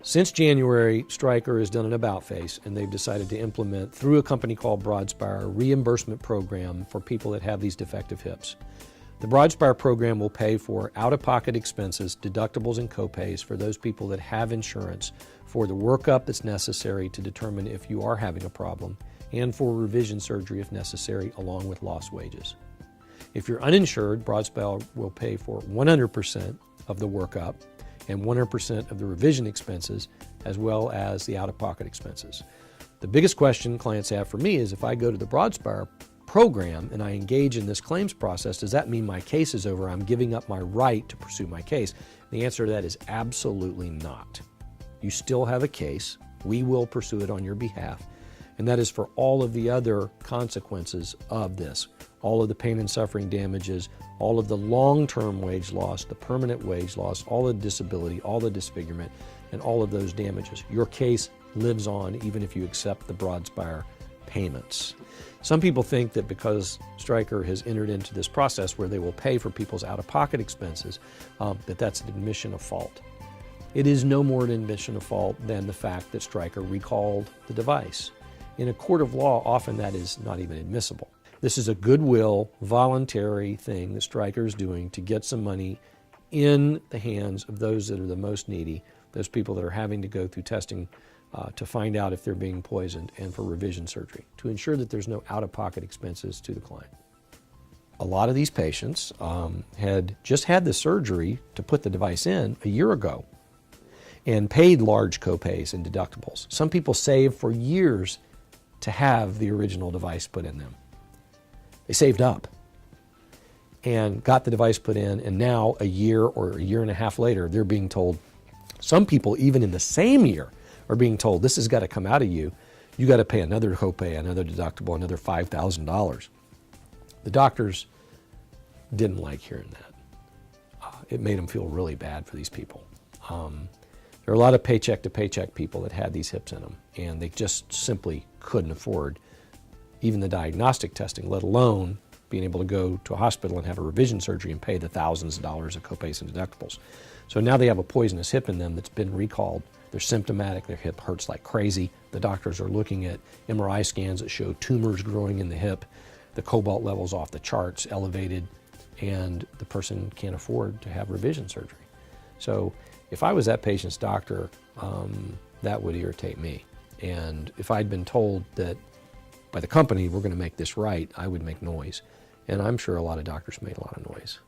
Since January, Stryker has done an about-face, and they've decided to implement, through a company called Broadspire, a reimbursement program for people that have these defective hips. The Broadspire program will pay for out-of-pocket expenses, deductibles, and copays for those people that have insurance for the workup that's necessary to determine if you are having a problem, and for revision surgery if necessary, along with lost wages. If you're uninsured, Broadspire will pay for 100% of the workup and 100% of the revision expenses, as well as the out-of-pocket expenses. The biggest question clients have for me is, if I go to the Broadspire program and I engage in this claims process, does that mean my case is over? I'm giving up my right to pursue my case. The answer to that is absolutely not. You still have a case. We will pursue it on your behalf. And that is for all of the other consequences of this. All of the pain and suffering damages, all of the long-term wage loss, the permanent wage loss, all the disability, all the disfigurement, and all of those damages. Your case lives on even if you accept the Broadspire payments. Some people think that because Stryker has entered into this process where they will pay for people's out-of-pocket expenses, that that's an admission of fault. It is no more an admission of fault than the fact that Stryker recalled the device. In a court of law, often that is not even admissible. This is a goodwill, voluntary thing that Stryker is doing to get some money in the hands of those that are the most needy, those people that are having to go through testing to find out if they're being poisoned, and for revision surgery, to ensure that there's no out-of-pocket expenses to the client. A lot of these patients had just had the surgery to put the device in a year ago and paid large copays and deductibles. Some people saved for years to have the original device put in them. They saved up and got the device put in, and now a year or a year and a half later, they're being told, some people even in the same year are being told, this has got to come out of you. You got to pay another copay, another deductible, another $5,000. The doctors didn't like hearing that. It made them feel really bad for these people. There are a lot of paycheck-to-paycheck people that had these hips in them, and they just simply couldn't afford even the diagnostic testing, let alone being able to go to a hospital and have a revision surgery and pay the thousands of dollars of copays and deductibles. So now they have a poisonous hip in them that's been recalled. They're symptomatic, their hip hurts like crazy. The doctors are looking at MRI scans that show tumors growing in the hip, the cobalt levels off the charts, elevated, and the person can't afford to have revision surgery. So if I was that patient's doctor, that would irritate me. And if I'd been told that by the company, we're going to make this right, I would make noise. And I'm sure a lot of doctors made a lot of noise.